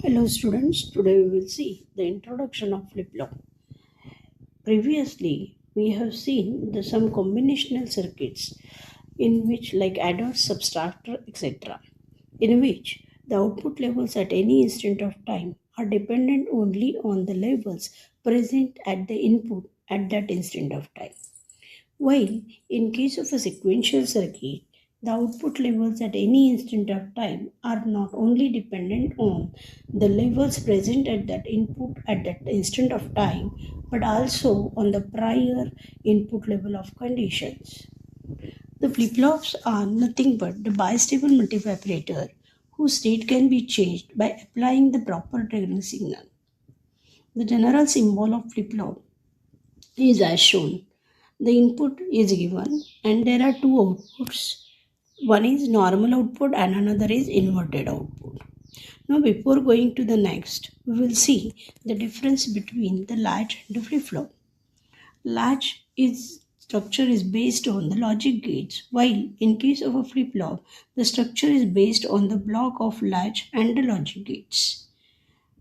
Hello students, today we will see the introduction of flip-flop. Previously, we have seen some combinational circuits in which like adder, subtractor, etc. in which the output levels at any instant of time are dependent only on the levels present at the input at that instant of time. While in case of a sequential circuit, the output levels at any instant of time are not only dependent on the levels present at that input at that instant of time, but also on the prior input level of conditions. The flip-flops are nothing but the bistable multiply operator whose state can be changed by applying the proper triggering signal. The general symbol of flip-flop is as shown. The input is given and there are two outputs. One is normal output and another is inverted output. Now before going to the next, we will see the difference between the latch and the flip-flop. Latch is structure is based on the logic gates, while in case of a flip-flop, the structure is based on the block of latch and the logic gates.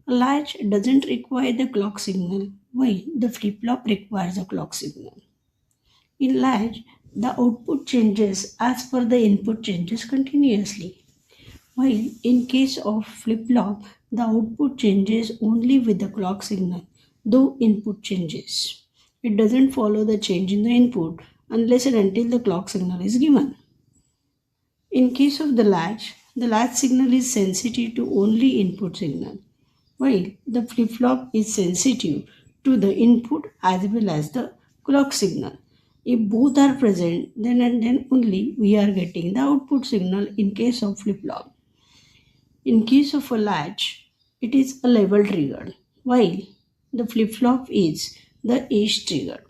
A latch doesn't require the clock signal, while the flip-flop requires a clock signal. In latch, the output changes as per the input changes continuously, while in case of flip-flop, the output changes only with the clock signal, though input changes. It doesn't follow the change in the input unless and until the clock signal is given. In case of the latch signal is sensitive to only input signal, while the flip-flop is sensitive to the input as well as the clock signal. If both are present, then and then only we are getting the output signal in case of flip-flop. In case of a latch, it is a level triggered, while the flip-flop is the edge triggered.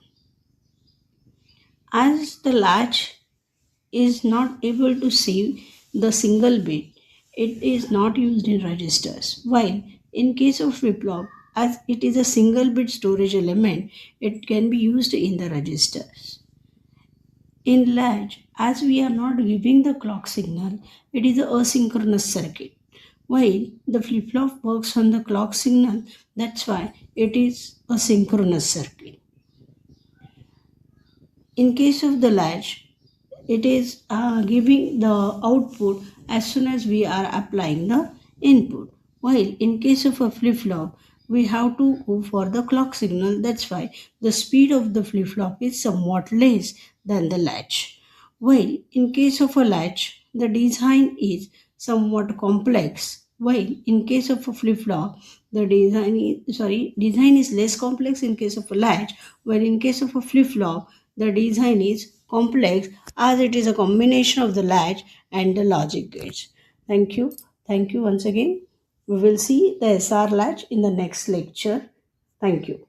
As the latch is not able to save the single bit, it is not used in registers. While in case of flip-flop, as it is a single bit storage element, it can be used in the registers. In latch, as we are not giving the clock signal, it is a asynchronous circuit. While the flip-flop works on the clock signal, that's why it is a synchronous circuit. In case of the latch, it is giving the output as soon as we are applying the input. While in case of a flip-flop, we have to go for the clock signal. That's why the speed of the flip-flop is somewhat less than the latch. While in case of a latch, the design is somewhat complex. While in case of a flip-flop, the design is less complex in case of a latch. While in case of a flip-flop, the design is complex as it is a combination of the latch and the logic gates. Thank you. Thank you once again. We will see the SR latch in the next lecture. Thank you.